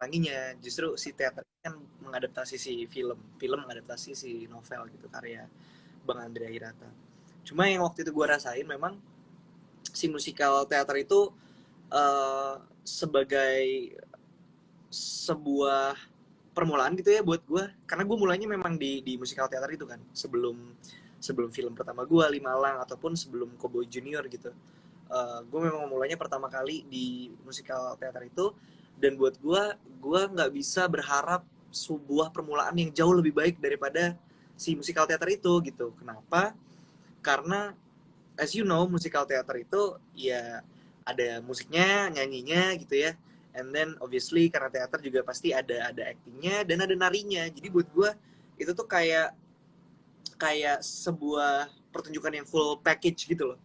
Tanginya justru si teater kan mengadaptasi si film mengadaptasi si novel gitu, karya Bang Andrea Hirata. Cuma yang waktu itu gue rasain memang si musikal teater itu sebagai sebuah permulaan gitu ya buat gue, karena gue mulainya memang di musikal teater itu kan, sebelum sebelum film pertama gue Limalang ataupun sebelum Cowboy Junior gitu. Gue memang mulainya pertama kali di musikal teater itu, dan buat gue nggak bisa berharap sebuah permulaan yang jauh lebih baik daripada si musikal teater itu gitu. Kenapa? Karena as you know musikal teater itu ya ada musiknya, nyanyinya gitu ya, and then obviously karena teater juga pasti ada actingnya dan ada narinya. Jadi buat gue itu tuh kayak kayak sebuah pertunjukan yang full package gitu loh.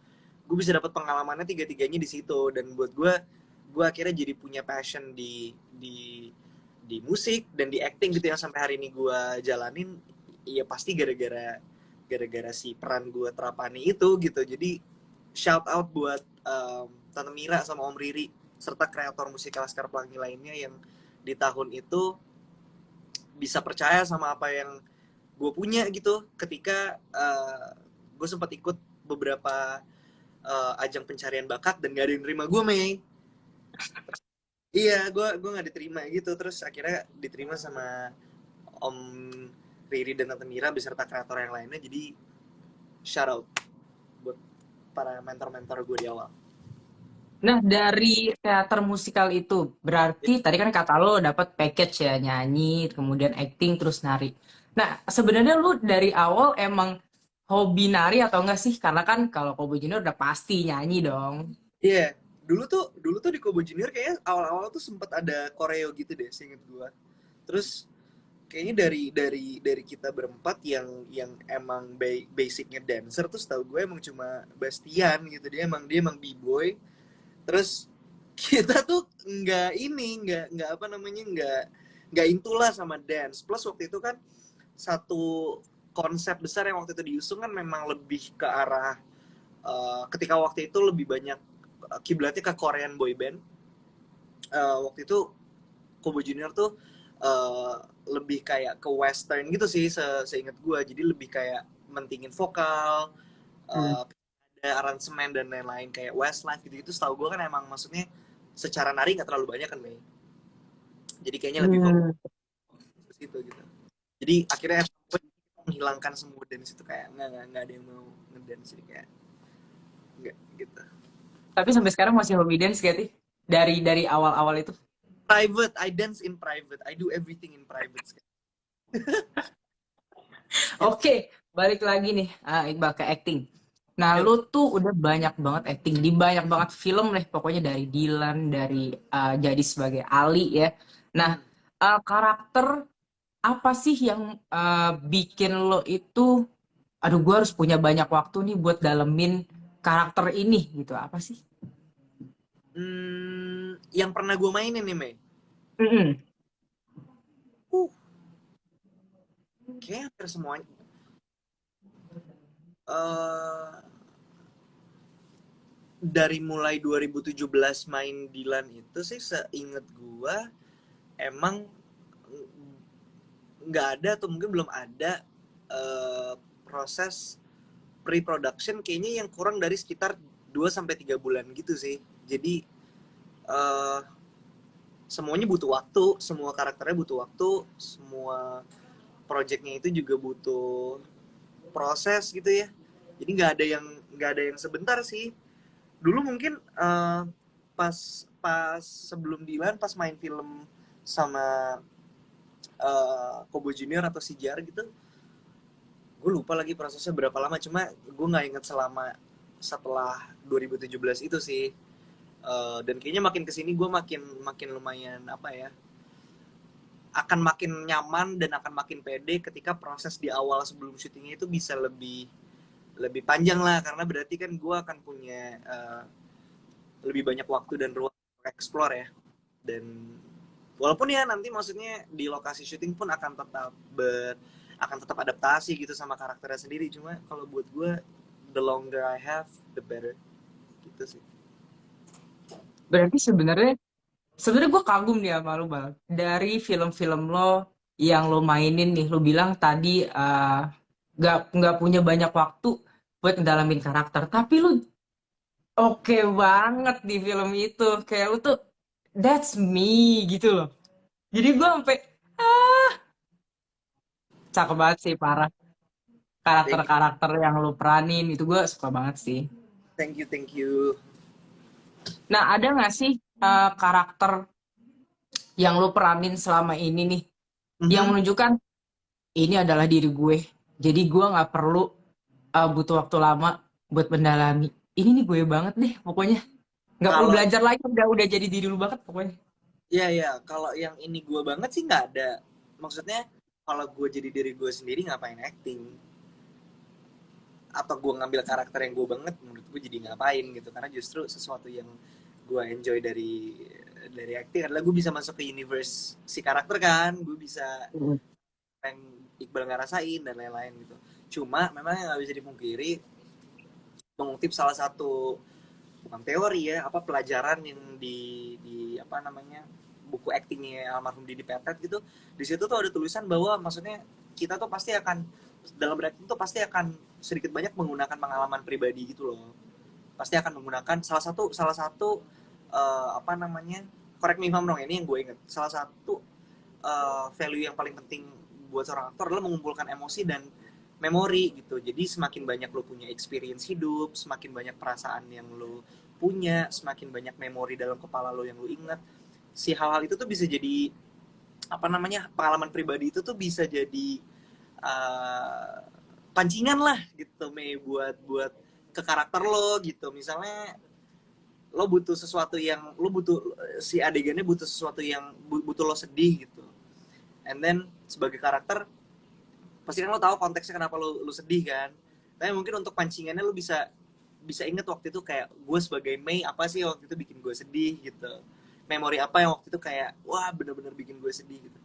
Gue bisa dapat pengalamannya tiga-tiganya di situ, dan buat gue akhirnya jadi punya passion di musik dan di acting gitu yang sampai hari ini gue jalanin. Ya pasti gara-gara si peran gue Trapani itu gitu. Jadi shout out buat Tante Mira sama Om Riri serta kreator musikal Laskar Pelangi lainnya yang di tahun itu bisa percaya sama apa yang gue punya gitu, ketika gue sempat ikut beberapa ajang pencarian bakat dan gak ada yang nerima gue, Mei. Iya, gue nggak diterima gitu, terus akhirnya diterima sama Om Riri dan Tante Mira beserta kreator yang lainnya. Jadi shout out buat para mentor-mentor gue di awal. Nah, dari teater musikal itu, berarti tadi kan kata lo dapat package ya, nyanyi, kemudian acting, terus nari. Nah, sebenarnya lu dari awal emang hobi nari atau enggak sih? Karena kan kalau Kobo Junior udah pasti nyanyi dong. Iya, yeah. Dulu tuh di Kobo Junior kayaknya awal-awal tuh sempet ada koreo gitu deh, seinget gue. Terus kayaknya dari kita berempat yang emang basicnya dancer, terus tahu gue emang cuma Bastian gitu, dia emang b-boy. Terus kita tuh nggak apa namanya, nggak intulah sama dance. Plus waktu itu kan satu konsep besar yang waktu itu diusung kan memang lebih ke arah ketika waktu itu lebih banyak kiblatnya ke Korean boy band. Waktu itu Kobo Junior tuh lebih kayak ke western gitu sih, seingat gue. Jadi lebih kayak mentingin vokal, Hmm. ada aransemen dan lain-lain kayak Westlife gitu. Itu setahu gue kan emang maksudnya secara nari nggak terlalu banyak kan, Mei. Jadi kayaknya lebih fokus Hmm. ke situ gitu. Jadi akhirnya menghilangkan semua dance itu, kayak nggak ada yang mau ngedance, jadi kayak nggak gitu. Tapi sampai sekarang masih hobi dance gak sih? Dari awal-awal itu. Private, I dance in private, I do everything in private. Oke, balik lagi nih, Iqbal ke acting. Nah, Yuk. lu tuh udah banyak banget acting di banyak banget film deh, pokoknya dari Dylan, dari jadi sebagai Ali ya. Nah, Hmm. karakter apa sih yang bikin lo itu, aduh gue harus punya banyak waktu nih buat dalemin karakter ini gitu, apa sih? Yang pernah gue mainin nih, Mei. Mm-mm. Uh, Kayak hampir semuanya. eh dari mulai 2017 main Dilan itu sih, seinget gua emang nggak ada atau mungkin belum ada proses pre-production, kayaknya yang kurang dari sekitar 2 sampai 3 bulan gitu sih. Jadi eh semuanya butuh waktu, semua karakternya butuh waktu, semua projectnya itu juga butuh proses gitu ya. Jadi nggak ada yang sebentar sih. Dulu mungkin pas pas sebelum Dilan, pas main film sama Kobo Junior atau Sijar gitu, gue lupa lagi prosesnya berapa lama, cuma gue nggak inget selama setelah 2017 itu sih. Dan kayaknya makin kesini gue makin makin lumayan apa ya, akan makin nyaman dan akan makin pede ketika proses di awal sebelum syutingnya itu bisa lebih lebih panjang lah, karena berarti kan gue akan punya lebih banyak waktu dan ruang untuk explore ya. Dan walaupun ya nanti maksudnya di lokasi syuting pun akan tetap adaptasi gitu sama karakternya sendiri, cuma kalau buat gue the longer I have the better gitu sih. Berarti sebenarnya sebenarnya gue kagum nih sama lu Bang. Dari film-film lo yang lo mainin nih, lo bilang tadi nggak punya banyak waktu buat ngedalamin karakter, tapi lu oke banget di film itu. Kayak lu tuh that's me gitu loh. Jadi gue sampai cakep banget sih parah. Thank you, Karakter-karakter yang lu peranin itu gue suka banget sih. thank you, thank you. Nah, ada nggak sih karakter yang lu peranin selama ini nih yang Mhm. menunjukkan ini adalah diri gue. Jadi gue nggak perlu butuh waktu lama buat mendalami. Ini nih gue banget deh pokoknya. Nggak perlu Kalau belajar lagi, udah jadi diri lu banget pokoknya. ya ya, kalau yang ini gue banget sih nggak ada. Maksudnya kalau gue jadi diri gue sendiri ngapain acting? Atau gue ngambil karakter yang gue banget, menurut gue jadi ngapain gitu? Karena justru sesuatu yang gue enjoy dari acting adalah gue bisa masuk ke universe si karakter kan, gue bisa Mm. yang Iqbal nggak rasain dan lain-lain gitu. Cuma memang yang nggak bisa dipungkiri, mengutip salah satu bukan teori ya, apa pelajaran yang di apa namanya buku aktingnya almarhum Didi Petet gitu, di situ tuh ada tulisan bahwa maksudnya kita tuh pasti akan dalam berakting tuh pasti akan sedikit banyak menggunakan pengalaman pribadi gitu loh, pasti akan menggunakan salah satu apa namanya, correct me if I'm wrong, ini yang gue inget, salah satu value yang paling penting buat seorang aktor adalah mengumpulkan emosi dan memori gitu. Jadi semakin banyak lo punya experience hidup, semakin banyak perasaan yang lo punya, semakin banyak memori dalam kepala lo yang lo ingat. Si hal-hal itu tuh bisa jadi apa namanya, pengalaman pribadi itu tuh bisa jadi uh, pancingan lah gitu, Mei, buat buat ke karakter lo gitu. Misalnya lo butuh sesuatu yang lo butuh, si adegannya butuh sesuatu yang butuh lo sedih gitu, and then sebagai karakter pasti kan lo tahu konteksnya kenapa lo sedih kan, tapi mungkin untuk pancingannya lo bisa bisa inget waktu itu kayak gue sebagai Mei apa sih waktu itu bikin gue sedih gitu, memori apa yang waktu itu kayak wah bener-bener bikin gue sedih gitu.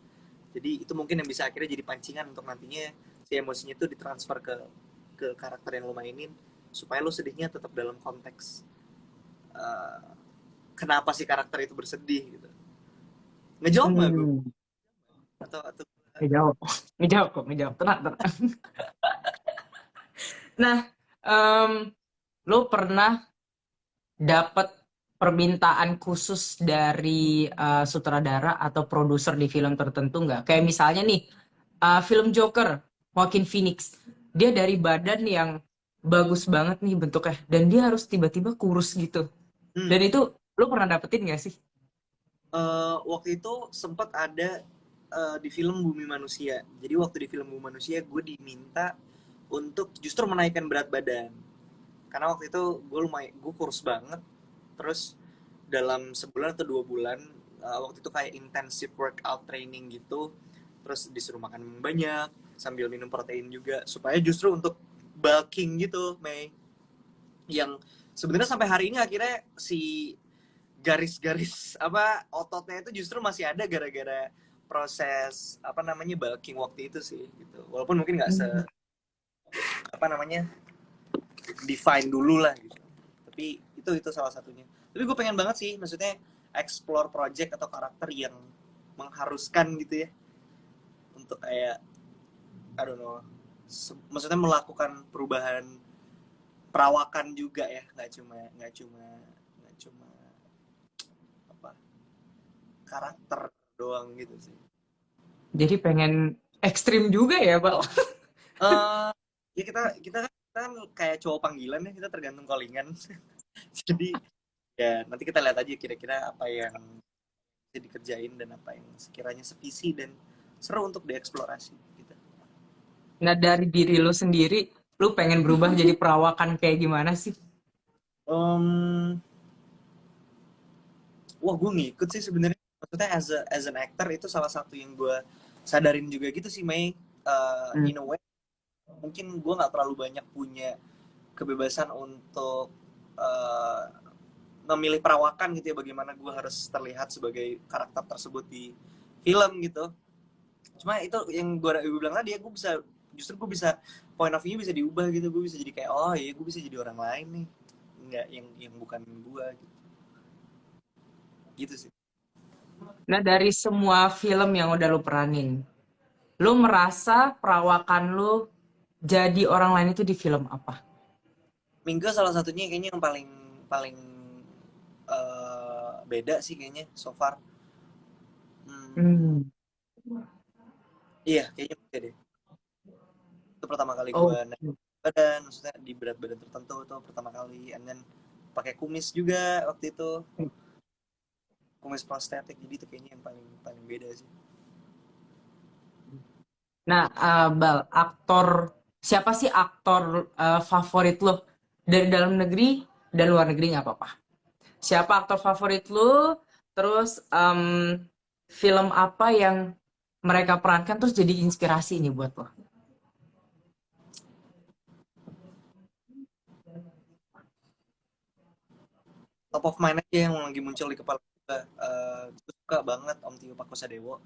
Jadi itu mungkin yang bisa akhirnya jadi pancingan untuk nantinya si emosinya itu ditransfer ke karakter yang lo mainin, supaya lo sedihnya tetap dalam konteks uh, kenapa si karakter itu bersedih gitu. Ngejawab nggak gue? Hmm, Atau ngejawab, ngejawab kok, ngejawab. Tenang, tenang. Nah, em, lo pernah dapat permintaan khusus dari sutradara atau produser di film tertentu nggak? Kayak misalnya nih, film Joker, Joaquin Phoenix, dia dari badan yang bagus banget nih bentuknya, dan dia harus tiba-tiba kurus gitu. hmm, Dan itu lo pernah dapetin nggak sih? waktu itu sempat ada di film Bumi Manusia. Jadi waktu di film Bumi Manusia gue diminta untuk justru menaikkan berat badan. Karena waktu itu gue kurus banget. Terus dalam sebulan atau 2 bulan waktu itu kayak intensive workout training gitu. Terus disuruh makan banyak sambil minum protein juga supaya justru untuk bulking gitu, Mei. Yang sebenarnya sampai hari ini akhirnya si garis-garis apa ototnya itu justru masih ada gara-gara proses apa namanya bulking waktu itu sih gitu, walaupun mungkin nggak se Hmm. apa namanya define dulu lah gitu, tapi itu salah satunya. Tapi gue pengen banget sih, maksudnya explore project atau karakter yang mengharuskan gitu ya untuk kayak I don't know, maksudnya melakukan perubahan perawakan juga ya, nggak cuma apa karakter doang gitu sih. Jadi pengen ekstrim juga ya, Bal. eh ya kita kan kayak cowok panggilan ya, kita tergantung callingan. Jadi ya nanti kita lihat aja kira-kira apa yang bisa dikerjain dan apa yang sekiranya sevisi dan seru untuk dieksplorasi gitu. Nah, dari diri lo sendiri, lo pengen berubah jadi perawakan kayak gimana sih? um, Wah gue ngikut sih sebenarnya, maksudnya as an actor itu salah satu yang gue sadarin juga gitu sih, Mei. Hmm. In a way mungkin gue nggak terlalu banyak punya kebebasan untuk uh, memilih perawakan gitu ya, bagaimana gue harus terlihat sebagai karakter tersebut di film gitu. Cuma itu yang gue bilang tadi ya, gue bisa point of view bisa diubah gitu, gue bisa jadi kayak oh iya gue bisa jadi orang lain nih, nggak yang bukan gue gitu, gitu sih. Nah, dari semua film yang udah lu peranin, lu merasa perawakan lu jadi orang lain itu di film apa? Minggu salah satunya kayaknya yang paling paling beda sih kayaknya so far. Hmm, Hmm. iya kayaknya beda deh. Itu pertama kali gue Oh. naik badan, maksudnya di berat badan tertentu tuh pertama kali, and then pakai kumis juga waktu itu, kumis prostetik, jadi itu kayaknya yang paling paling beda sih. Nah, Bal, siapa sih aktor favorit lo dari dalam negeri dan luar negeri nggak apa-apa. Siapa aktor favorit lo? Terus film apa yang mereka perankan terus jadi inspirasi nih buat lo? Top of mind aja yang lagi muncul di kepala gue. Gue suka banget Om Tio Pakusadewo.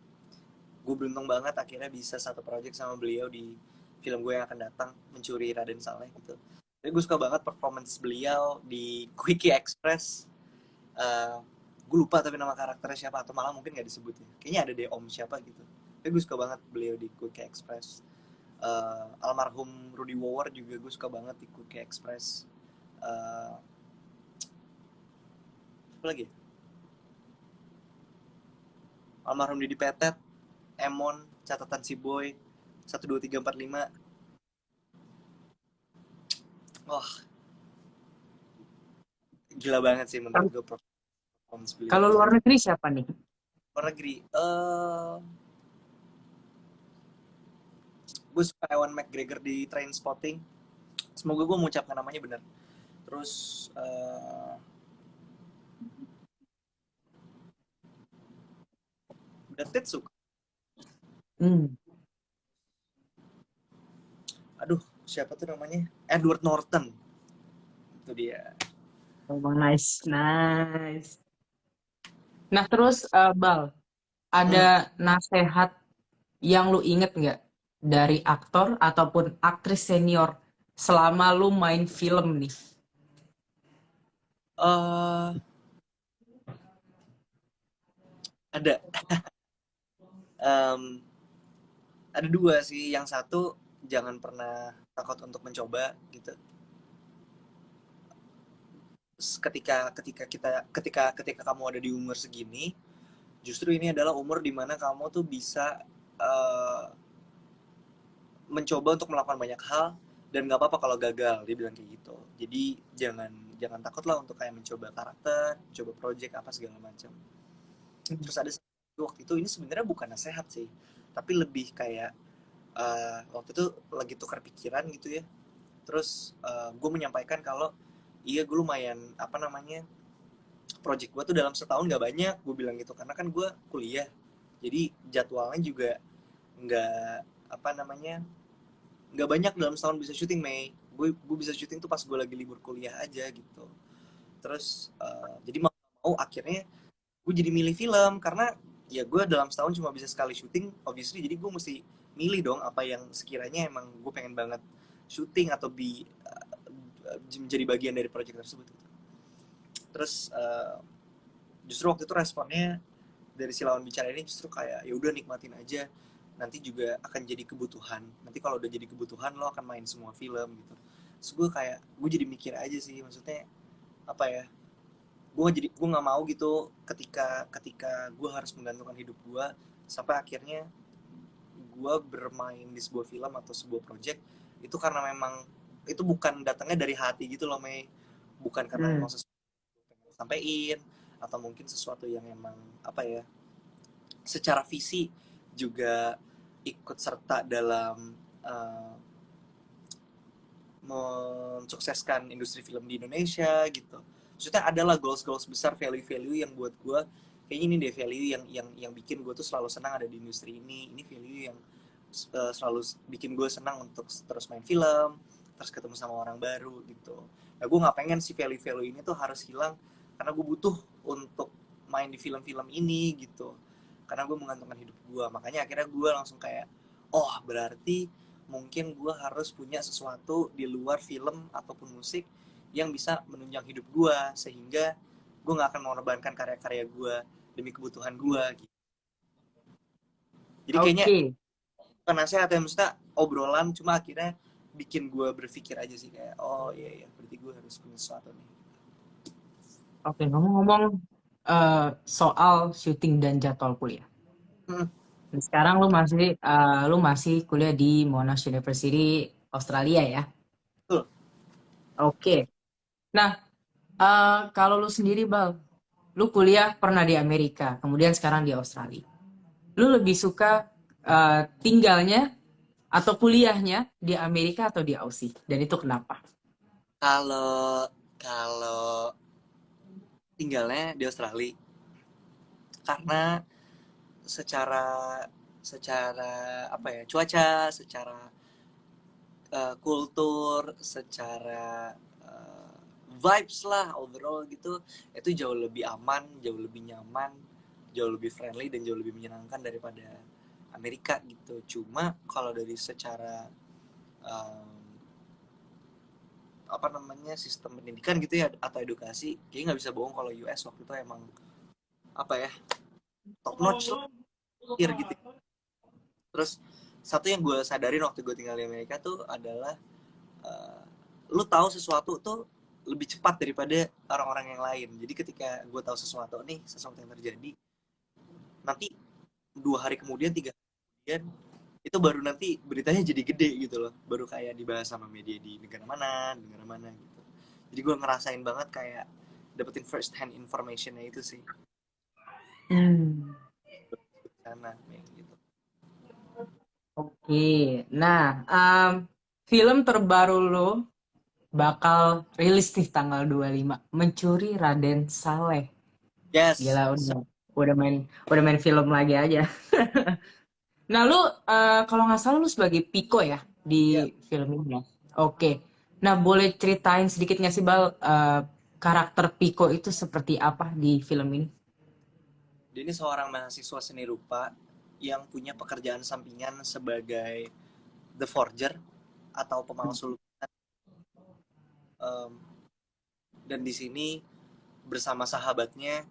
Gue beruntung banget akhirnya bisa satu project sama beliau di film gue yang akan datang, Mencuri Raden Saleh gitu. Tapi gue suka banget performance beliau di Quickie Express. uh, gue lupa tapi nama karakternya siapa, atau malah mungkin nggak disebut ya, kayaknya ada deh Om siapa gitu. Tapi gue suka banget beliau di Quickie Express. Almarhum Rudy Wower juga gue suka banget di Quickie Express. Apa lagi, almarhum Didi Petet, Emon, Catatan Si Boy, 1 2 3 4 5. Wah, gila banget sih menurut gue performance beliau Kalau di luar situ. negeri siapa nih? Luar negeri, gue suka Ewan McGregor di Trainspotting. Semoga gue mengucapkan namanya benar. Terus Brad Pitt suka. Hmm. Aduh, siapa tuh namanya? Edward Norton. Itu dia. Oh, Bang, nice, nice. Nah, terus Bal, ada Hmm. nasehat yang lu inget nggak dari aktor ataupun aktris senior selama lu main film nih? eh ada. Em, ada dua sih. Yang satu, jangan pernah takut untuk mencoba gitu. Ketika kamu ada di umur segini, justru ini adalah umur dimana kamu tuh bisa eh, mencoba untuk melakukan banyak hal, dan nggak apa-apa kalau gagal, dia bilang kayak gitu. Jadi jangan jangan takut lah untuk kayak mencoba karakter, coba project apa segala macam. Terus ada waktu itu, ini sebenarnya bukan nasihat sih, tapi lebih kayak waktu itu lagi tukar pikiran gitu ya. Terus gue menyampaikan kalau iya gue lumayan apa namanya, project gue tuh dalam setahun nggak banyak, gue bilang gitu, karena kan gue kuliah, jadi jadwalnya juga nggak apa namanya, nggak banyak dalam setahun bisa syuting. Gue bisa syuting tuh pas gue lagi libur kuliah aja gitu. Terus jadi mau akhirnya gue jadi milih film, karena ya gue dalam setahun cuma bisa sekali syuting obviously, jadi gue mesti milih dong apa yang sekiranya emang gue pengen banget syuting atau menjadi bagian dari project tersebut gitu. Terus justru waktu itu responnya dari si lawan bicara ini justru kayak ya udah nikmatin aja, nanti juga akan jadi kebutuhan, nanti kalau udah jadi kebutuhan lo akan main semua film gitu. Terus gue jadi mikir aja sih, maksudnya apa ya, gue nggak mau gitu ketika ketika gue harus menggantungkan hidup gue sampai akhirnya gue bermain di sebuah film atau sebuah project itu karena memang itu bukan datangnya dari hati gitu loh, Mei. Bukan karena Hmm. memang sesuatu yang pengen sampaikan, atau mungkin sesuatu yang emang apa ya, secara visi juga ikut serta dalam uh, mensukseskan industri film di Indonesia gitu. Maksudnya adalah goals-goals besar, value-value yang buat gue kayaknya ini deh value yang bikin gue tuh selalu senang ada di industri ini. Ini value yang selalu bikin gue senang untuk terus main film, terus ketemu sama orang baru gitu. Nah gue nggak pengen si value-value ini tuh harus hilang karena gue butuh untuk main di film-film ini gitu. Karena gue menggantungkan hidup gue, makanya akhirnya gue langsung kayak, oh berarti mungkin gue harus punya sesuatu di luar film ataupun musik yang bisa menunjang hidup gue, sehingga gue nggak akan mengorbankan karya-karya gue demi kebutuhan gue gitu. Jadi kayaknya Oke. bukan nasihat ya, maksudnya obrolan, cuma akhirnya bikin gue berpikir aja sih kayak oh iya iya berarti gue harus punya sesuatu nih. Oke, ngomong-ngomong soal syuting dan jadwal kuliah. Hmm, Dan sekarang lu masih kuliah di Monash University Australia ya. betul. Oke. Nah, kalau lu sendiri Bal, lu kuliah pernah di Amerika, kemudian sekarang di Australia. Lu lebih suka tinggalnya atau kuliahnya di Amerika atau di Aussie? Dan itu kenapa? Kalau kalau tinggalnya di Australia karena secara secara apa ya, cuaca, secara kultur, secara vibes lah overall gitu, itu jauh lebih aman, jauh lebih nyaman, jauh lebih friendly dan jauh lebih menyenangkan daripada Amerika gitu. Cuma kalau dari secara um, apa namanya, sistem pendidikan gitu ya atau edukasi, kayaknya nggak bisa bohong kalau US waktu itu emang apa ya, top notch lah gitu. Terus satu yang gue sadarin waktu gue tinggal di Amerika tuh adalah uh, lu tahu sesuatu tuh lebih cepat daripada orang-orang yang lain. Jadi ketika gue tahu sesuatu nih, sesuatu yang terjadi, nanti 2 hari kemudian, 3 hari kemudian, itu baru nanti beritanya jadi gede gitu loh. Baru kayak dibahas sama media di negara mana gitu. Jadi gue ngerasain banget kayak dapetin first hand informationnya itu sih. Hmm. Di sana gitu. Oke. Nah, film terbaru lo bakal rilis nih tanggal 25. Mencuri Raden Saleh. Yes. Gila, udah main film lagi aja. Nah, lu kalau nggak salah lu sebagai Piko ya Ya, di film ini ya. Oke. Nah, boleh ceritain sedikit nggak sih Bal, karakter Piko itu seperti apa di film ini? dia ini seorang mahasiswa seni rupa yang punya pekerjaan sampingan sebagai the forger atau pemalsu lukisan. Um, dan di sini bersama sahabatnya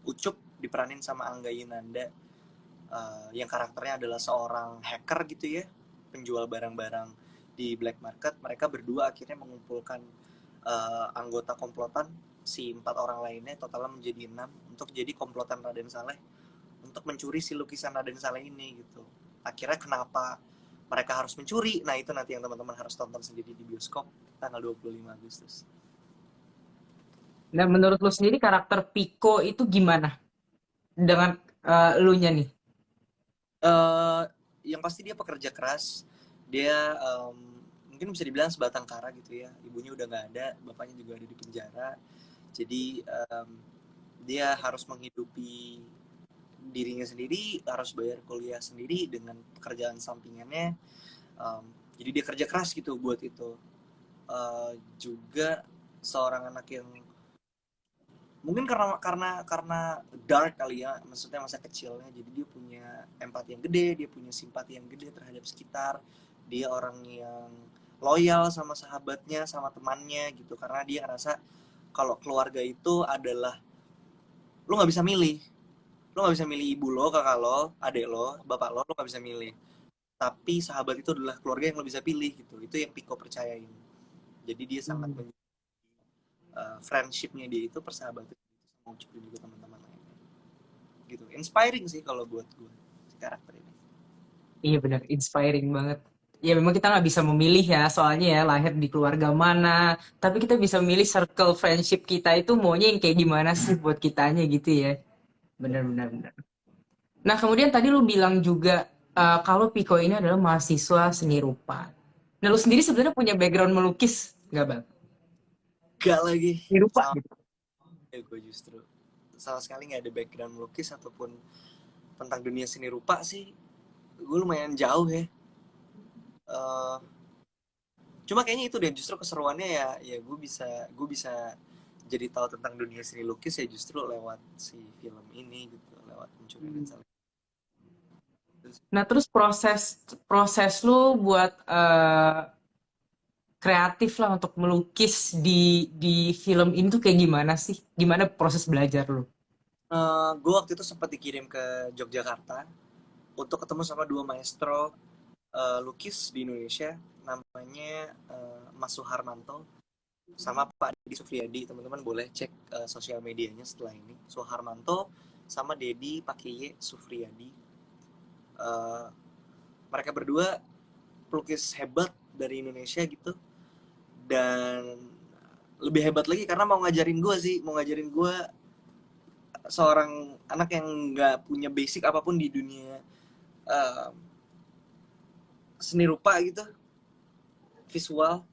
Ucup diperanin sama Angga Yunanda, yang karakternya adalah seorang hacker gitu ya, penjual barang-barang di black market. Mereka berdua akhirnya mengumpulkan anggota komplotan si 4 orang lainnya, totalnya menjadi 6, untuk jadi komplotan Raden Saleh untuk mencuri si lukisan Raden Saleh ini gitu. Akhirnya kenapa mereka harus mencuri, nah itu nanti yang teman-teman harus tonton sendiri di bioskop tanggal 25 Agustus. Nah, menurut lu sendiri karakter Piko itu gimana dengan elunya nih? eh yang pasti dia pekerja keras, dia mungkin bisa dibilang sebatang kara gitu ya. Ibunya udah nggak ada, bapaknya juga ada di penjara, jadi dia harus menghidupi dirinya sendiri, harus bayar kuliah sendiri dengan pekerjaan sampingannya. um, jadi dia kerja keras gitu buat itu. Juga seorang anak yang mungkin karena dark kali ya, maksudnya masa kecilnya, jadi dia punya empati yang gede, dia punya simpati yang gede terhadap sekitar. Dia orang yang loyal sama sahabatnya, sama temannya gitu, karena dia ngerasa kalau keluarga itu adalah, lu nggak bisa milih, lu nggak bisa milih ibu lo, kakak lo, adik lo, bapak lo nggak bisa milih, tapi sahabat itu adalah keluarga yang lo bisa pilih gitu. Itu yang Piko percayain. Jadi dia sangat Hmm. friendshipnya dia itu, persahabatan itu sama Ucup dan juga teman-teman lainnya gitu. Inspiring sih kalau buat gue si karakter ini. Iya benar, inspiring banget. Ya memang kita nggak bisa memilih ya, soalnya ya lahir di keluarga mana. Tapi kita bisa milih circle friendship kita itu maunya yang kayak gimana sih buat kitanya gitu ya. Ya. Benar, benar, benar. Nah kemudian tadi lu bilang juga kalau Piko ini adalah mahasiswa seni rupa. Nah lu sendiri sebenarnya punya background melukis nggak Bang? Gak lagi Seni rupa sama gitu. ya, gue justru sama sekali nggak ada background melukis ataupun tentang dunia seni rupa sih. Gue lumayan jauh ya. Uh, Cuma kayaknya itu deh justru keseruannya ya, ya gue bisa jadi tahu tentang dunia seni lukis ya justru lewat si film ini gitu, lewat Pencurian dan Salib. Nah terus proses proses lu buat kreatif lah untuk melukis di film ini tuh kayak gimana sih? Gimana proses belajar lu? Gue waktu itu sempat dikirim ke Yogyakarta untuk ketemu sama dua maestro lukis di Indonesia, namanya Mas Suharmanto sama Pak Dedi Sufriyadi. Teman-teman boleh cek sosial medianya setelah ini. Suharmanto sama Dedi Pakiye Sufriyadi. Eh, Mereka berdua pelukis hebat dari Indonesia gitu, dan lebih hebat lagi karena mau ngajarin gue seorang anak yang nggak punya basic apapun di dunia eh, seni rupa gitu, visual.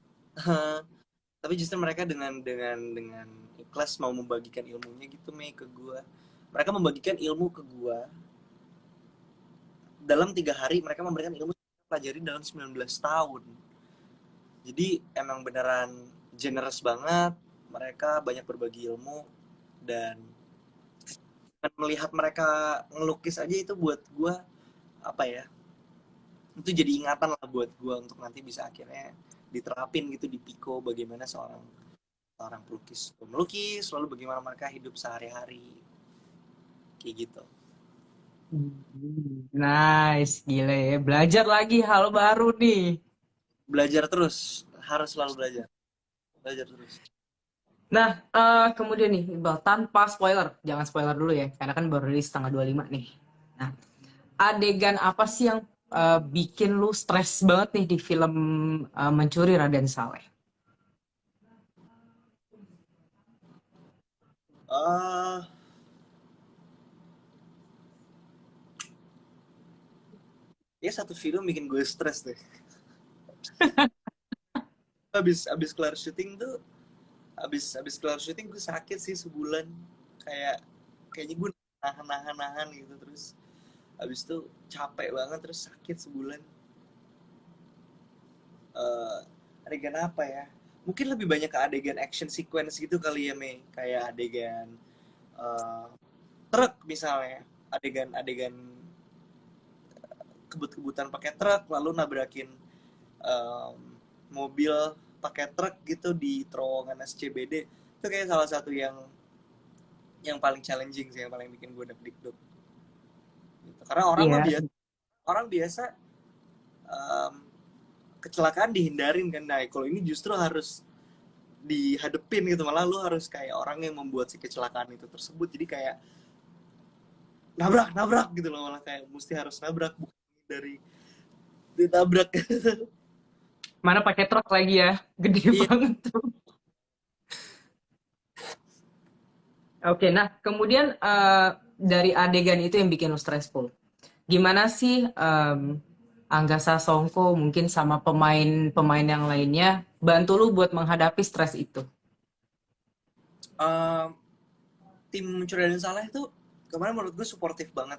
Tapi justru mereka dengan ikhlas mau membagikan ilmunya gitu, Mei, ke gue. Mereka membagikan ilmu ke gue dalam 3 hari. Mereka memberikan ilmu pelajari dalam 19 tahun. Jadi emang beneran generous banget. Mereka banyak berbagi ilmu, dan melihat mereka ngelukis aja itu buat gue apa ya, itu jadi ingatan lah buat gue untuk nanti bisa akhirnya diterapin gitu di Piko, bagaimana seorang seorang pelukis melukis, lalu bagaimana mereka hidup sehari-hari kayak gitu. Nice, gila ya. Belajar lagi hal baru nih. Belajar terus, harus selalu belajar, belajar terus. Nah, kemudian nih, Iqbal, tanpa spoiler, jangan spoiler dulu ya, karena kan baru rilis tanggal 25 nih. Nah, adegan apa sih yang bikin lu stres banget nih di film Mencuri Raden Saleh? uh, Ya satu film bikin gue stres deh. Abis kelar syuting tuh, abis kelar syuting gue sakit sih sebulan, kayak kayaknya gue nahan gitu. Terus abis itu capek banget, terus sakit sebulan. uh, Adegan apa ya, mungkin lebih banyak ke adegan action sequence gitu kali ya, Mei, kayak adegan uh, truk misalnya, adegan-adegan kebut-kebutan pakai truk lalu nabrakin um, mobil pakai truk gitu di terowongan SCBD. Itu kayak salah satu yang paling challenging sih, yang paling bikin gue deg-deg gitu. Karena Iya. orang biasa um, kecelakaan dihindarin kan, nah kalau ini justru harus dihadepin gitu, malah lu harus kayak orang yang membuat si kecelakaan itu tersebut, jadi kayak nabrak nabrak gitu loh, malah kayak mesti harus nabrak, bukan dari ditabrak. Mana pakai truk lagi ya, gede Iya. banget tuh. Oke, nah kemudian dari adegan itu yang bikin lu stressful. Gimana sih Angga Sasongko mungkin sama pemain-pemain yang lainnya bantu lu buat menghadapi stres itu? um, Tim Mencuri dan Salah itu kemarin menurut gue suportif banget.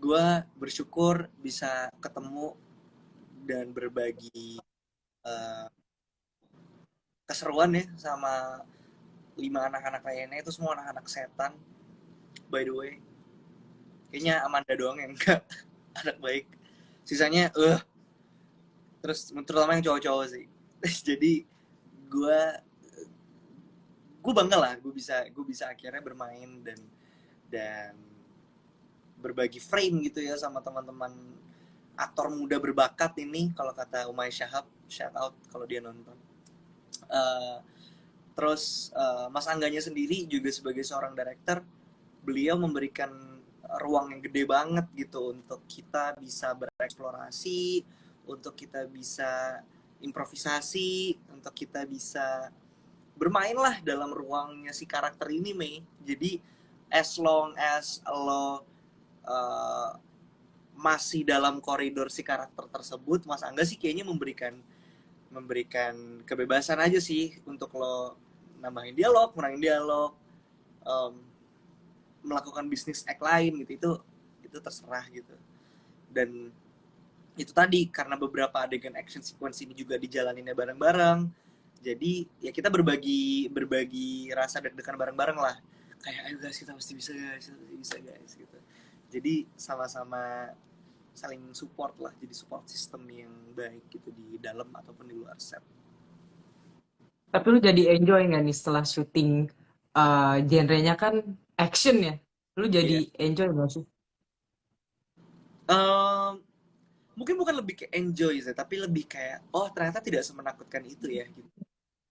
Gue bersyukur bisa ketemu dan berbagi uh, keseruan ya sama 5 anak-anak lainnya. Itu semua anak-anak setan, by the way. Kayaknya Amanda doang yang enggak anak baik, sisanya terus terutama yang cowok-cowok sih. Jadi gue gue bangga lah, gue bisa akhirnya bermain dan berbagi frame gitu ya sama teman-teman aktor muda berbakat ini, kalau kata Umay Shahab, shout out kalau dia nonton. Uh, Terus Mas Angganya sendiri juga sebagai seorang director, beliau memberikan ruang yang gede banget gitu untuk kita bisa bereksplorasi, untuk kita bisa improvisasi, untuk kita bisa bermainlah dalam ruangnya si karakter ini, Mei. Jadi as long as lo masih dalam koridor si karakter tersebut, Mas Angga sih kayaknya memberikan kebebasan aja sih untuk lo nambahin dialog, ngurangin dialog, um, melakukan bisnis act lain gitu. Itu terserah gitu. Dan itu tadi karena beberapa adegan action sequence ini juga dijalaninnya bareng-bareng, jadi ya kita berbagi berbagi rasa deg-degan bareng-bareng lah, kayak ayo guys, kita pasti bisa guys, kita pasti bisa guys gitu. Jadi sama-sama saling support lah, jadi support system yang baik gitu di dalam ataupun di luar set. Tapi lu jadi enjoy nggak nih setelah syuting genrenya kan action ya, lu jadi Iya. enjoy gak sih? Em, Mungkin bukan lebih ke enjoy sih, tapi lebih kayak oh ternyata tidak semenakutkan itu ya gitu.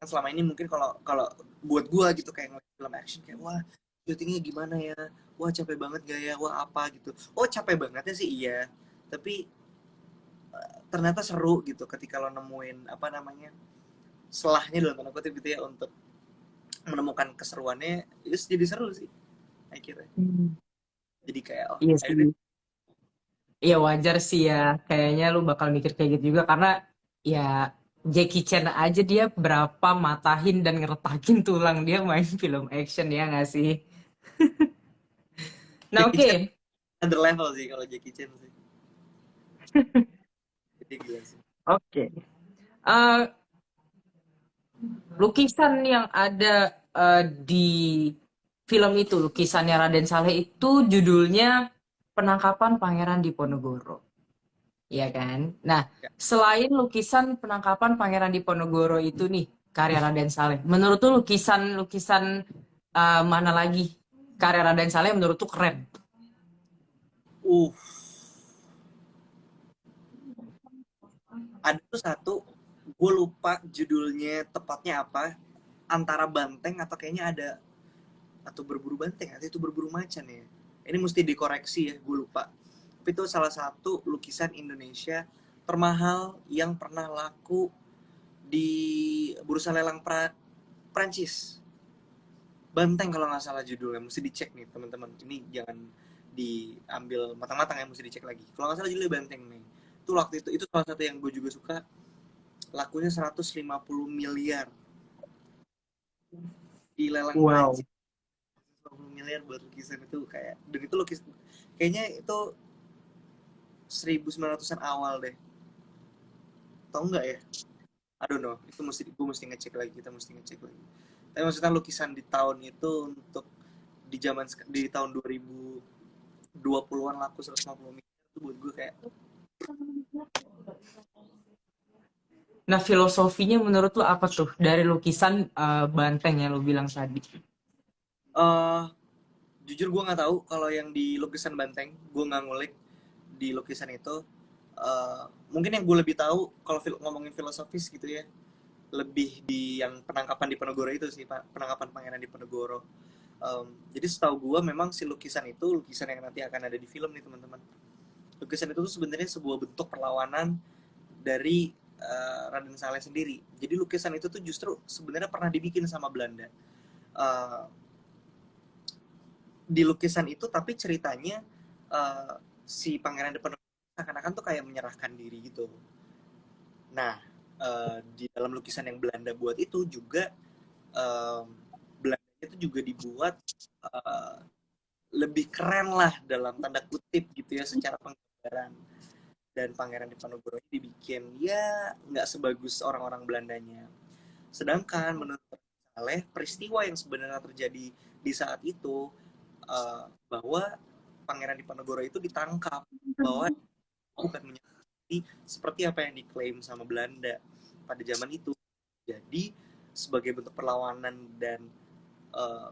Kan selama ini mungkin kalau kalau buat gua gitu kayak ngeliat film action kayak wah syutingnya gimana ya, wah capek banget gak ya, wah apa gitu. Oh capek bangetnya sih iya, tapi ternyata seru gitu ketika lo nemuin apa namanya selahnya dalam tanda kutip gitu ya untuk menemukan keseruannya, itu jadi seru sih akhirnya. Hmm. Jadi kayak oh Iya ayo deh. sih. Iya wajar sih ya, kayaknya lu bakal mikir kayak gitu juga karena ya Jackie Chan aja dia berapa matahin dan ngeretakin tulang dia main film action ya nggak sih? Nah Jackie Chan oke. other level sih kalau Jackie Chan sih. Jadi gila sih. Oke. Eh, lukisan yang ada di film itu, lukisannya Raden Saleh itu judulnya Penangkapan Pangeran Diponegoro, ya kan? Nah, Ya. selain lukisan Penangkapan Pangeran Diponegoro itu nih, karya Raden Saleh, menurut tuh lukisan-lukisan mana lagi karya Raden Saleh menurut tuh keren? Uh, ada tuh satu, gue lupa judulnya tepatnya apa, antara banteng atau kayaknya ada atau berburu banteng atau itu berburu macan ya. Ini mesti dikoreksi ya, gue lupa. Tapi itu salah satu lukisan Indonesia termahal yang pernah laku di bursa lelang Prancis. Banteng kalau nggak salah judulnya, mesti dicek nih teman-teman. Ini jangan diambil matang-matang ya, mesti dicek lagi. Kalau nggak salah judulnya Banteng nih. Itu waktu itu salah satu yang gue juga suka. Lakunya 150 miliar di lelang Wow. Prancis. 150 miliar buat lukisan itu kayak, dan itu lukis kayaknya itu 1900-an awal deh. Tahu nggak ya? I don't know. Itu gue mesti ngecek lagi. Kita mesti ngecek lagi. Tapi maksudnya lukisan di tahun itu untuk di tahun 2020-an laku 150 miliar itu buat gue kayak Nah, filosofinya menurut lu apa tuh dari lukisan banteng yang lu bilang tadi? eh jujur gue nggak tahu kalau yang di lukisan Banteng, gue nggak ngulik di lukisan itu. Eh, Mungkin yang gue lebih tahu kalau ngomongin filosofis gitu ya, lebih di yang penangkapan di Penegoro itu sih Pak, penangkapan pangeran di Penegoro. Jadi setahu gue memang si lukisan itu lukisan yang nanti akan ada di film nih teman-teman. Lukisan itu tuh sebenarnya sebuah bentuk perlawanan dari Raden Saleh sendiri. Jadi lukisan itu tuh justru sebenarnya pernah dibikin sama Belanda. Eh, di lukisan itu tapi ceritanya eh, si Pangeran Diponegoro seakan-akan tuh kayak menyerahkan diri gitu. Nah, di dalam lukisan yang Belanda buat itu juga eh, Belanda itu juga dibuat eh, lebih keren lah dalam tanda kutip gitu ya secara penggambaran, dan Pangeran Diponegoro ini dibikin ya nggak sebagus orang-orang Belandanya. Sedangkan menurut Saleh peristiwa yang sebenarnya terjadi di saat itu bahwa Pangeran Diponegoro itu ditangkap, bahwa bukan menyakiti seperti apa yang diklaim sama Belanda pada zaman itu. Jadi sebagai bentuk perlawanan uh,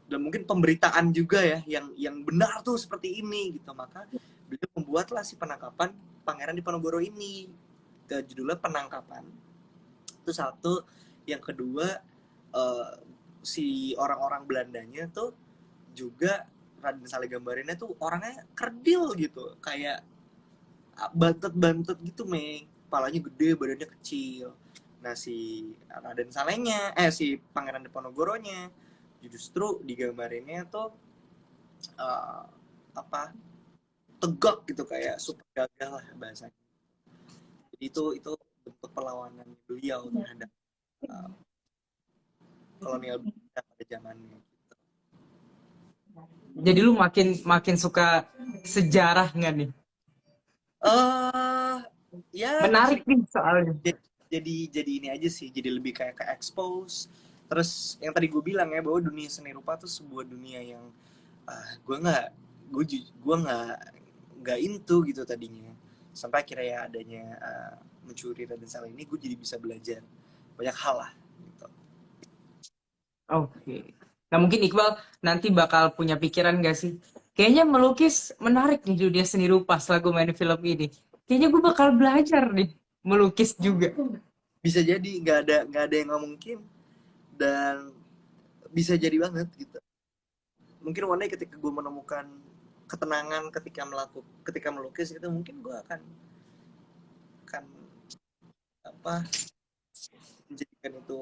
dan mungkin pemberitaan juga ya yang benar tuh seperti ini gitu, maka beliau membuatlah si penangkapan Pangeran Diponegoro ini, ke judulnya Penangkapan. Itu satu. Yang kedua, uh, si orang-orang Belandanya tuh juga Raden Saleh gambarinnya tuh orangnya kerdil gitu, kayak bantet-bantet gitu Mei, kepalanya gede badannya kecil. Nah si Raden Salehnya si Pangeran Diponegoronya justru digambarinnya tuh uh, apa tegak gitu kayak super gagah lah bahasanya. Jadi itu bentuk perlawanan beliau terhadap uh, kolonial Belanda pada zamannya gitu. Jadi lu makin makin suka sejarah nggak nih? eh Ya Menarik maksudnya nih soalnya. jadi ini aja sih, jadi lebih kayak ke expose. Terus yang tadi gue bilang ya bahwa dunia seni rupa tuh sebuah dunia yang gue nggak gue nggak into gitu tadinya, sampai akhirnya ya adanya mencuri dan salah ini gue jadi bisa belajar banyak hal lah gitu. Oke. Nah, mungkin Iqbal nanti bakal punya pikiran gak sih? Kayaknya melukis menarik nih dunia seni rupa setelah gue main film ini. Kayaknya gue bakal belajar nih melukis juga. Bisa jadi nggak ada yang nggak mungkin, dan bisa jadi banget gitu. Mungkin one day ketika gue menemukan ketenangan ketika melukis itu, mungkin gue akan apa menjadikan itu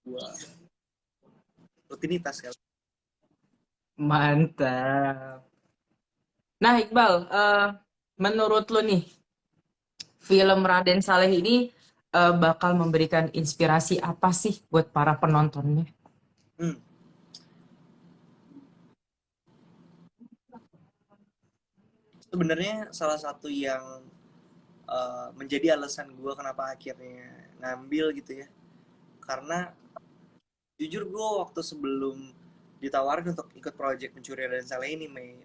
sebuah rutinitas kali. Mantap. Nah, Iqbal, menurut lo nih, film Raden Saleh ini bakal memberikan inspirasi apa sih buat para penontonnya? Hmm. Sebenarnya salah satu yang menjadi alasan gue kenapa akhirnya ngambil gitu ya, karena jujur gue waktu sebelum ditawarin untuk ikut project Pencurian Raden Saleh ini, Mei,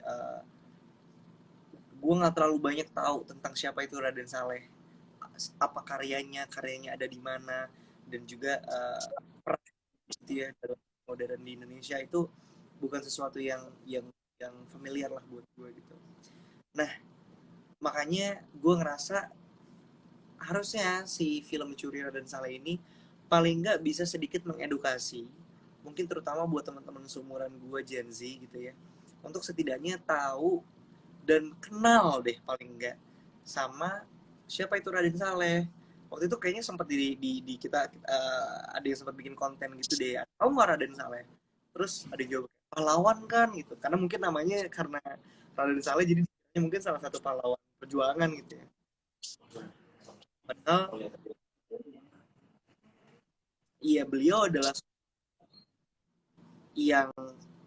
gue nggak terlalu banyak tahu tentang siapa itu Raden Saleh, apa karyanya ada di mana, dan juga peran gitu ya dalam modern di Indonesia itu bukan sesuatu yang familiar lah buat gue gitu. Nah, makanya gue ngerasa harusnya si film Mencuri Raden Saleh ini paling nggak bisa sedikit mengedukasi, mungkin terutama buat teman-teman seumuran gue Gen Z gitu ya, untuk setidaknya tahu dan kenal deh paling nggak sama siapa itu Raden Saleh. Waktu itu kayaknya sempat di kita ada yang sempat bikin konten gitu deh, tahu nggak Raden Saleh, terus ada yang jawab pahlawan kan gitu, karena mungkin namanya karena Raden Saleh jadi mungkin salah satu pahlawan perjuangan gitu ya. Padahal iya, beliau adalah yang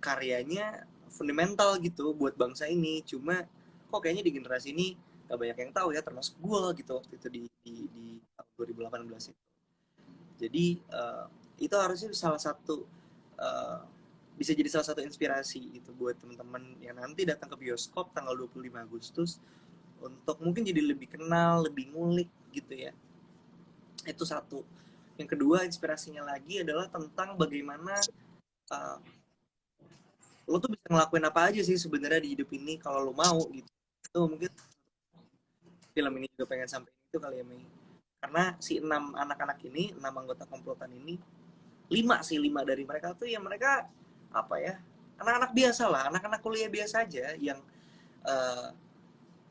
karyanya fundamental gitu buat bangsa ini. Cuma kok kayaknya di generasi ini gak banyak yang tahu ya, termasuk gue gitu waktu itu di tahun 2018 itu. Jadi itu harusnya salah satu uh, bisa jadi salah satu inspirasi itu buat teman-teman yang nanti datang ke bioskop tanggal 25 Agustus untuk mungkin jadi lebih kenal, lebih ngulik gitu ya. Itu satu. Yang kedua, inspirasinya lagi adalah tentang bagaimana uh, lo tuh bisa ngelakuin apa aja sih sebenarnya di hidup ini kalau lo mau gitu. Itu mungkin film ini juga pengen sampai itu kali ya, Mei. Karena si enam anggota komplotan ini, lima dari mereka tuh ya mereka apa ya, anak-anak biasa lah, anak-anak kuliah biasa aja yang uh,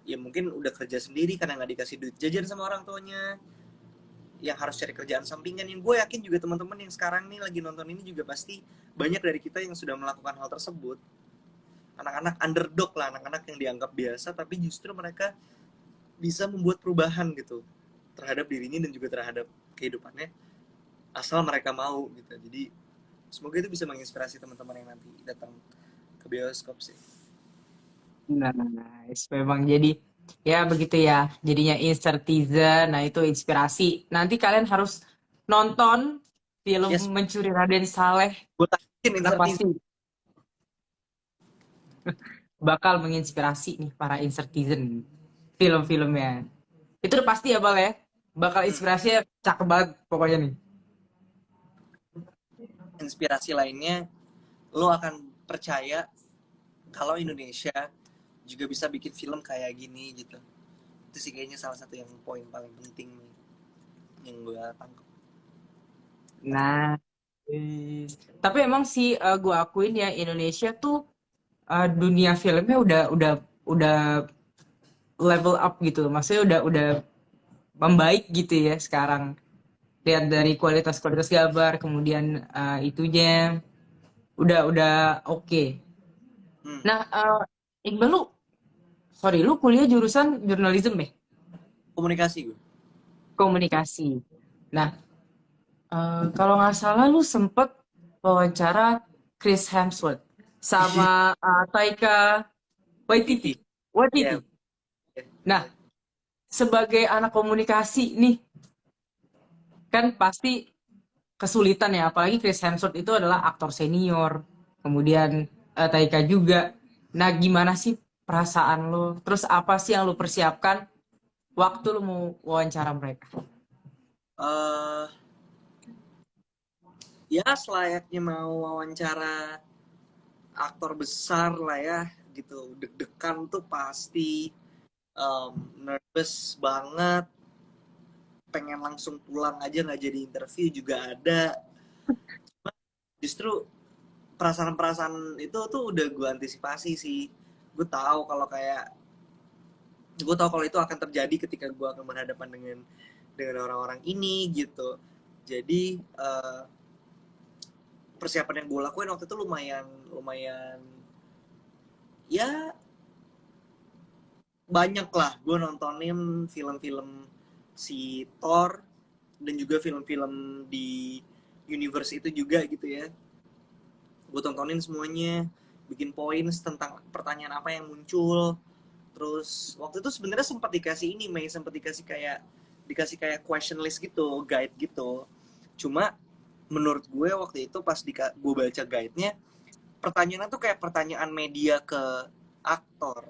ya mungkin udah kerja sendiri karena nggak dikasih duit jajan sama orang tuanya, yang harus cari kerjaan sampingan. Yang gue yakin juga teman-teman yang sekarang nih lagi nonton ini juga pasti banyak dari kita yang sudah melakukan hal tersebut. Anak-anak underdog lah, anak-anak yang dianggap biasa tapi justru mereka bisa membuat perubahan gitu terhadap dirinya dan juga terhadap kehidupannya, asal mereka mau gitu. Jadi semoga itu bisa menginspirasi teman-teman yang nanti datang ke bioskop sih. Nah, nice. Memang jadi ya begitu ya. Jadinya insert teaser. Nah, itu inspirasi. Nanti kalian harus nonton film Yes, Mencuri Raden Saleh. gue takin Karena insert pasti bakal menginspirasi nih para insert-tizen film-filmnya. Itu udah pasti ya, Bal ya. Bakal inspirasinya cakep banget pokoknya nih. inspirasi lainnya, lo akan percaya kalau Indonesia juga bisa bikin film kayak gini gitu. Itu sih kayaknya salah satu yang poin paling penting nih yang gue tangkap. Nah, tapi emang sih gue akuin ya Indonesia tuh dunia filmnya udah level up gitu. Maksudnya udah membaik gitu ya sekarang. Lihat dari kualitas gambar, kemudian itunya udah oke. Hmm. Nah, Iqbal lu, sorry, lu kuliah jurusan jurnalisme ya? Komunikasi gue. Komunikasi. Nah, kalau nggak salah lu sempet wawancara Chris Hemsworth Iya, sama Taika Titi. Waititi. Ya, Waititi. Nah, yeah. sebagai anak komunikasi nih, kan pasti kesulitan ya, apalagi Chris Hemsworth itu adalah aktor senior, kemudian Taika juga. Nah, gimana sih perasaan lo? Terus apa sih yang lo persiapkan waktu lo mau wawancara mereka? Ya selayaknya mau wawancara aktor besar lah ya gitu, deg-degan tuh pasti, nervous banget, pengen langsung pulang aja nggak jadi interview juga ada. Justru perasaan-perasaan itu tuh udah gue antisipasi sih. Gue tahu kalau kayak gue tahu kalau itu akan terjadi ketika gue akan berhadapan dengan orang-orang ini gitu. Jadi persiapan yang gue lakuin waktu itu lumayan lumayan ya banyak lah. Gue nontonin film-film si Thor dan juga film-film di universe itu juga gitu ya. Gue tontonin semuanya, bikin points tentang pertanyaan apa yang muncul. Terus waktu itu sebenarnya sempat dikasih ini, Mei, sempat dikasih kayak question list gitu, guide gitu. Cuma menurut gue waktu itu pas gue baca guide-nya, pertanyaannya tuh kayak pertanyaan media ke aktor.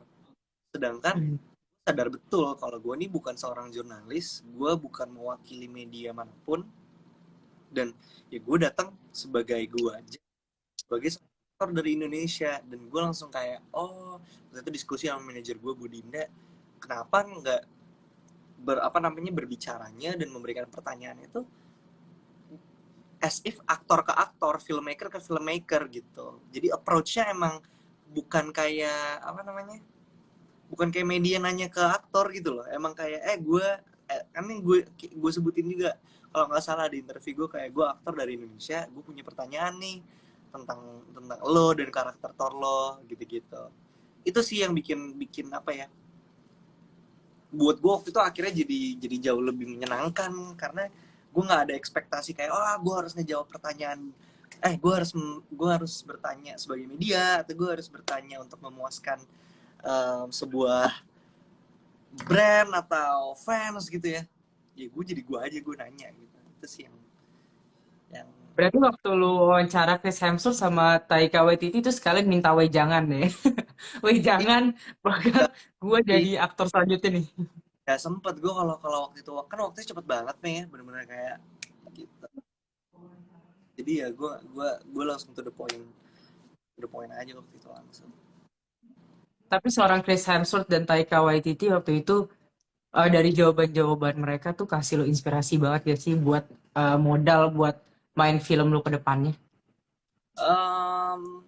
Sedangkan sadar betul kalau gue ini bukan seorang jurnalis, gue bukan mewakili media manapun, dan ya gue datang sebagai gue aja, sebagai aktor dari Indonesia. Dan gue langsung kayak, oh, waktu itu diskusi sama manajer gue, Budinda, kenapa nggak berbicaranya dan memberikan pertanyaan itu as if aktor ke aktor, filmmaker ke filmmaker gitu. Jadi approach-nya emang bukan kayak bukan kayak media nanya ke aktor gitu loh. Emang kayak kan yang gue sebutin juga kalau nggak salah di interview gue, kayak gue aktor dari Indonesia, gue punya pertanyaan nih tentang tentang lo dan karakter Thor lo gitu-gitu. Itu sih yang bikin bikin apa ya, buat gue waktu itu akhirnya jadi jauh lebih menyenangkan, karena gue nggak ada ekspektasi kayak, oh gue harus ngejawab pertanyaan, gue harus bertanya sebagai media, atau gue harus bertanya untuk memuaskan sebuah brand atau fans gitu ya. Ya gue jadi gue aja, gue nanya gitu. Itu sih yang Berarti waktu lu wawancara Chris Hemsworth sama Taika Waititi itu sekalian minta wejangan deh. Wejangan, bahkan gue jadi aktor selanjutnya nih. ya sempet gue kalau kalau waktu itu kan waktu itu cepet banget nih ya, bener-bener kayak gitu. Jadi ya gue langsung to the point aja waktu itu langsung. Tapi seorang Chris Hemsworth dan Taika Waititi waktu itu dari jawaban-jawaban mereka tuh kasih lo inspirasi banget ya sih buat modal buat main film lo ke depannya. um,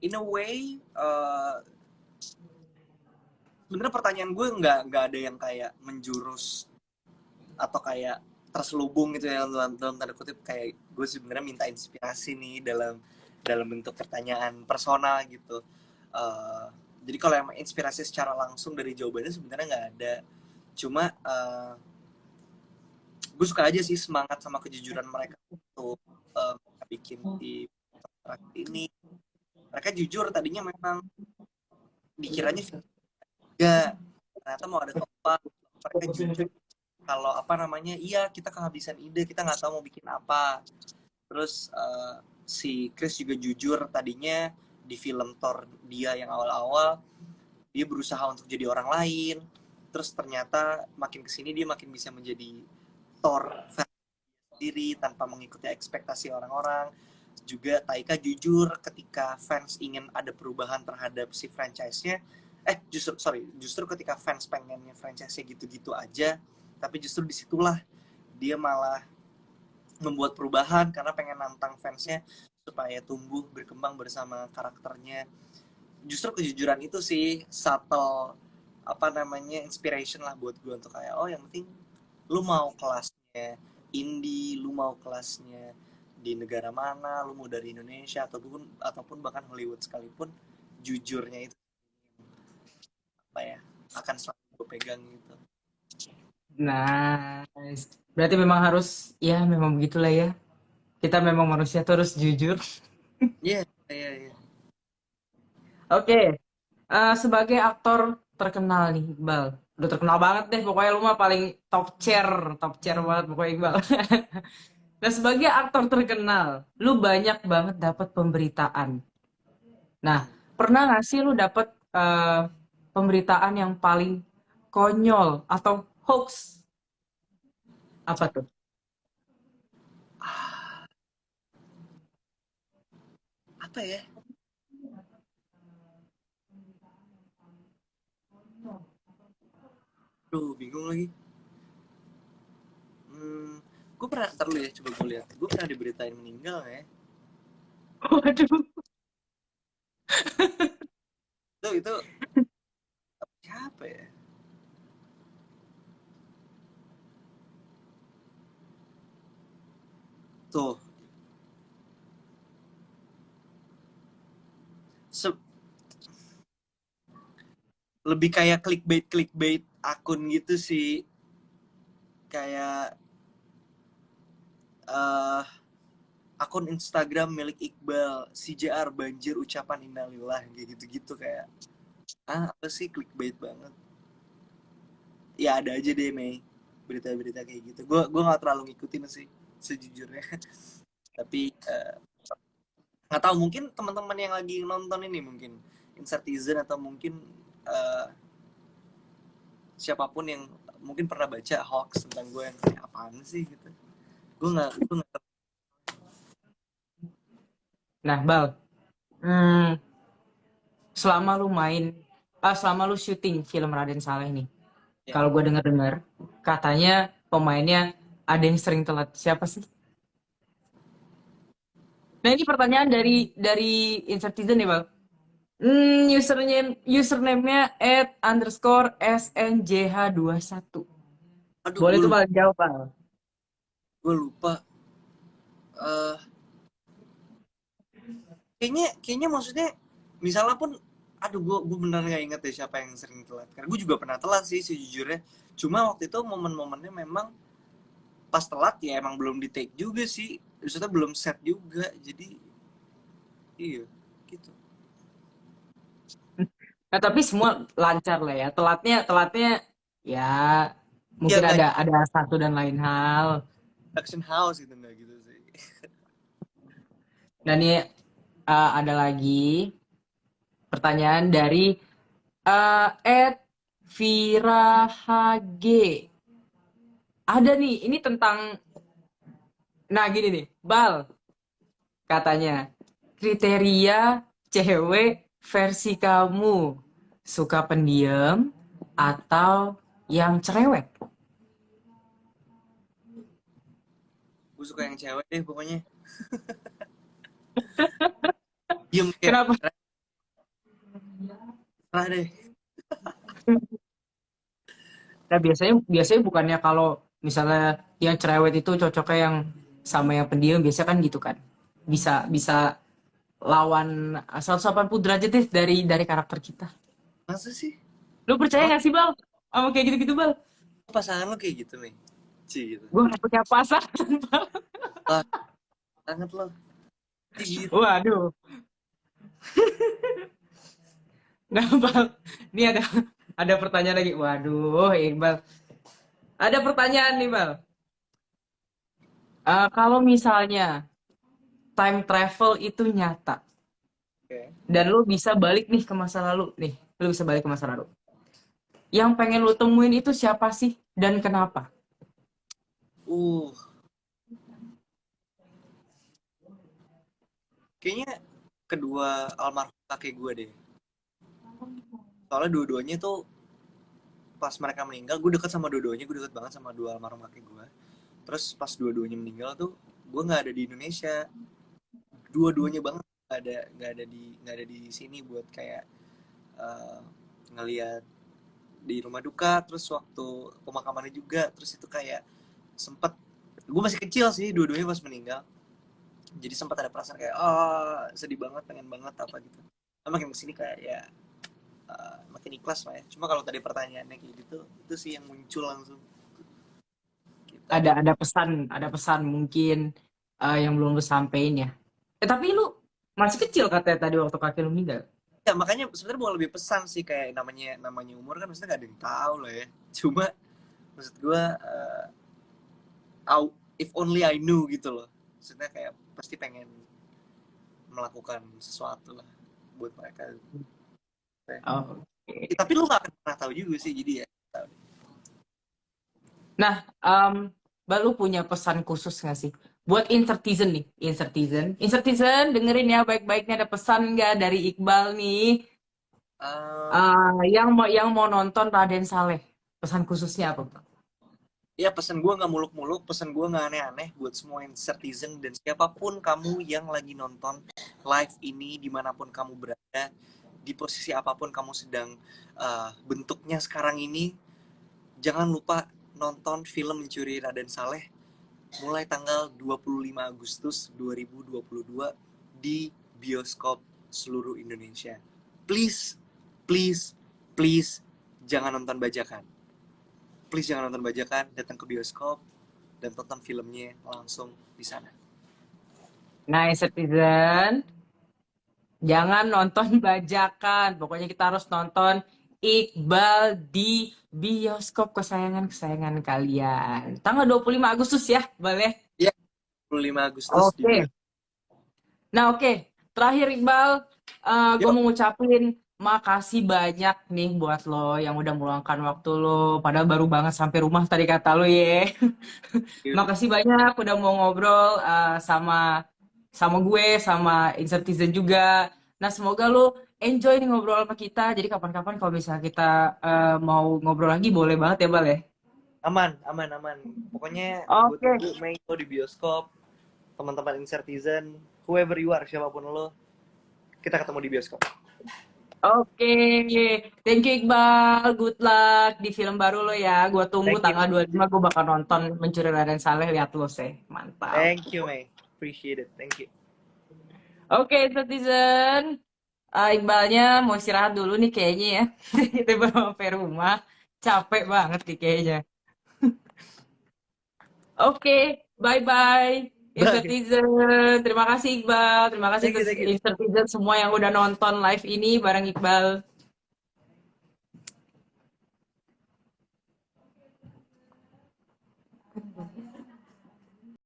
in a way, sebenarnya pertanyaan gue nggak ada yang kayak menjurus atau kayak terselubung gitu ya, dalam tanda kutip, kayak gue sebenarnya minta inspirasi nih dalam dalam bentuk pertanyaan personal gitu. Uh, jadi kalau emang inspirasi secara langsung dari jawabannya sebenarnya nggak ada. Cuma gue suka aja sih semangat sama kejujuran mereka untuk bikin di ini. Mereka jujur, tadinya memang dikiranya enggak, ternyata mau ada keempat. Mereka jujur kalau iya kita kehabisan ide, kita nggak tahu mau bikin apa. Terus si Chris juga jujur, tadinya di film Thor dia yang awal-awal dia berusaha untuk jadi orang lain, terus ternyata makin kesini dia makin bisa menjadi Thor sendiri tanpa mengikuti ekspektasi orang-orang. Juga Taika jujur ketika fans ingin ada perubahan terhadap si franchise-nya, justru ketika fans pengennya franchise-nya gitu-gitu aja, tapi justru disitulah dia malah membuat perubahan karena pengen nantang fansnya supaya tumbuh berkembang bersama karakternya. Justru kejujuran itu sih subtle inspiration lah buat gue untuk kayak, oh yang penting lu mau kelasnya indie, lu mau kelasnya di negara mana, lu mau dari Indonesia ataupun bahkan Hollywood sekalipun, jujurnya itu apa ya, akan selalu gue pegang gitu. Nice. Berarti memang harus, ya memang begitulah ya. Kita memang manusia terus jujur. Iya, iya, iya. Oke, sebagai aktor terkenal nih, Iqbal. Udah terkenal banget deh, pokoknya lu mah paling top chair banget pokoknya Iqbal. Nah, sebagai aktor terkenal, lu banyak banget dapat pemberitaan. Nah, Hmm. pernah nggak sih lu dapat pemberitaan yang paling konyol atau hoax? Apa tuh? apa ya? Duh, bingung lagi. Hmm, gue pernah, ntar dulu ya, coba gue lihat. Gue pernah diberitain meninggal ya. Waduh. Itu siapa ya? Tuh, se- lebih kayak clickbait akun gitu sih. Kayak eh akun Instagram milik Iqbal, CJR banjir ucapan innalillah kayak gitu-gitu kayak apa sih clickbait banget. Ya ada aja deh Mei berita-berita kayak gitu. Gue nggak terlalu ngikutin sih sejujurnya. Tapi nggak tahu mungkin teman-teman yang lagi nonton ini mungkin Insatizen atau mungkin eh, siapapun yang mungkin pernah baca hoax tentang gue yang kayak apaan sih gitu. Gue nggak Nah, Bal, hmm, selama lu main, selama lu syuting film Raden Saleh nih, ya. kalau gue denger-dengar, katanya pemainnya ada yang sering telat. Siapa sih? Nah, ini pertanyaan dari Insatizen nih, Bal. Username-nya @_snjh21. Aduh Boleh tuh Bal jawab, Bal. gue lupa. Eh, kayaknya maksudnya misalnya pun aduh gue bener nggak inget deh siapa yang sering telat karena gue juga pernah telat sih sejujurnya cuma waktu itu momen-momennya memang pas telat ya emang belum di take juga sih maksudnya belum set juga jadi iya gitu. Nah, tapi semua lancar lah ya. Telatnya ya Ya mungkin nggak ada satu dan lain hal. production house gitu nggak gitu sih. Dan ini ada lagi pertanyaan dari Ed Vira HG. Ada nih, ini tentang, nah gini nih, Bal, katanya, kriteria cewek versi kamu, suka pendiam atau yang cerewet? Gue suka yang cewek deh pokoknya diem kayak Kenapa? lah deh. Nah, biasanya bukannya kalau misalnya yang cerewet itu cocoknya yang sama yang pendiam, biasa kan gitu kan. Bisa bisa lawan 180 derajat deh dari karakter kita. Masa sih Lu percaya emang gak sih, Bal? Sama kayak gitu-gitu, Bal? pasangan lo kayak gitu nih sih gitu Gue gak punya pasangan, Bal. lah banget lo sih gitu. Waduh. Nah, Bal, ini ada pertanyaan lagi. Waduh, Iqbal. Ada pertanyaan nih, Bal. Kalau misalnya time travel itu nyata Oke. dan lu bisa balik nih ke masa lalu nih, lu bisa balik ke masa lalu. Yang pengen lu temuin itu siapa sih dan kenapa? uh kayaknya kedua almarhum kakek gue deh soalnya dua-duanya tuh pas mereka meninggal gue deket sama dua-duanya gue deket banget sama dua almarhum kakek gue terus pas dua-duanya meninggal tuh gue nggak ada di Indonesia dua-duanya banget nggak ada di sini buat kayak uh, ngelihat di rumah duka terus waktu pemakamannya juga terus itu kayak sempet gue masih kecil sih dua-duanya pas meninggal jadi sempat ada perasaan kayak sedih banget pengen banget apa gitu nah, makin kesini kayak ya makin ikhlas lah ya cuma kalau tadi pertanyaannya kayak gitu itu sih yang muncul langsung gitu ada Ada pesan mungkin yang belum lu sampein ya. Tapi lu masih kecil katanya tadi waktu kakek lu meninggal. ya makanya sebenarnya bukan lebih pesan sih kayak namanya umur kan maksudnya nggak ada yang tahu lah ya cuma maksud gue if only I knew gitu loh maksudnya kayak pasti pengen melakukan sesuatu lah buat mereka ya, Oh, oke. tapi lu gak akan pernah tahu juga sih jadi ya Nah, Mbak, lu punya pesan khusus nggak sih buat Incertizen nih, Incertizen dengerin ya baik-baiknya, ada pesan nggak dari Iqbal nih? Um, Yang mau nonton Raden Saleh, pesan khususnya apa? Ya pesan gue nggak muluk-muluk, pesan gue nggak aneh-aneh buat semua citizen dan siapapun kamu yang lagi nonton live ini dimanapun kamu berada, di posisi apapun kamu sedang bentuknya sekarang ini, jangan lupa nonton film Mencuri Raden Saleh mulai tanggal 25 Agustus 2022 di bioskop seluruh Indonesia. Please, please, please jangan nonton bajakan. Please jangan nonton bajakan, datang ke bioskop dan tonton filmnya langsung di sana. Nah, Incertizen, jangan nonton bajakan. Pokoknya kita harus nonton Iqbal di bioskop kesayangan-kesayangan kalian. Tanggal 25 Agustus ya, boleh? Ya, 25 Agustus di Oke. bioskop. Nah, oke. Terakhir Iqbal, gue Yuk, mau ngucapin makasih banyak nih buat lo yang udah meluangkan waktu lo. Padahal baru banget sampai rumah tadi kata lo ya. yuk. Makasih banyak udah mau ngobrol sama sama gue, sama Incertizen juga. Nah, semoga lo enjoy nih ngobrol sama kita. Jadi kapan-kapan kalau misalnya kita mau ngobrol lagi, boleh banget ya, Bal ya? Aman, aman, aman. Pokoknya gue Oke, tunggu Mei lo di bioskop, teman-teman Incertizen, whoever you are, siapapun lo, kita ketemu di bioskop. oke. Thank you, Iqbal. Good luck di film baru lo ya. Gue tunggu Thank you, tanggal 25 gue bakal nonton Mencuri Raden Saleh. Lihat lo, sih. Mantap. thank you, Mei. Appreciate it, thank you. Oke, Citizen. Iqbalnya mau istirahat dulu nih kayaknya ya. Kita baru sampai rumah. Capek banget nih kayaknya. Oke, bye-bye. Bye. Citizen. Terima kasih Iqbal. Terima kasih Thank you, thank you. Citizen semua yang udah nonton live ini bareng Iqbal.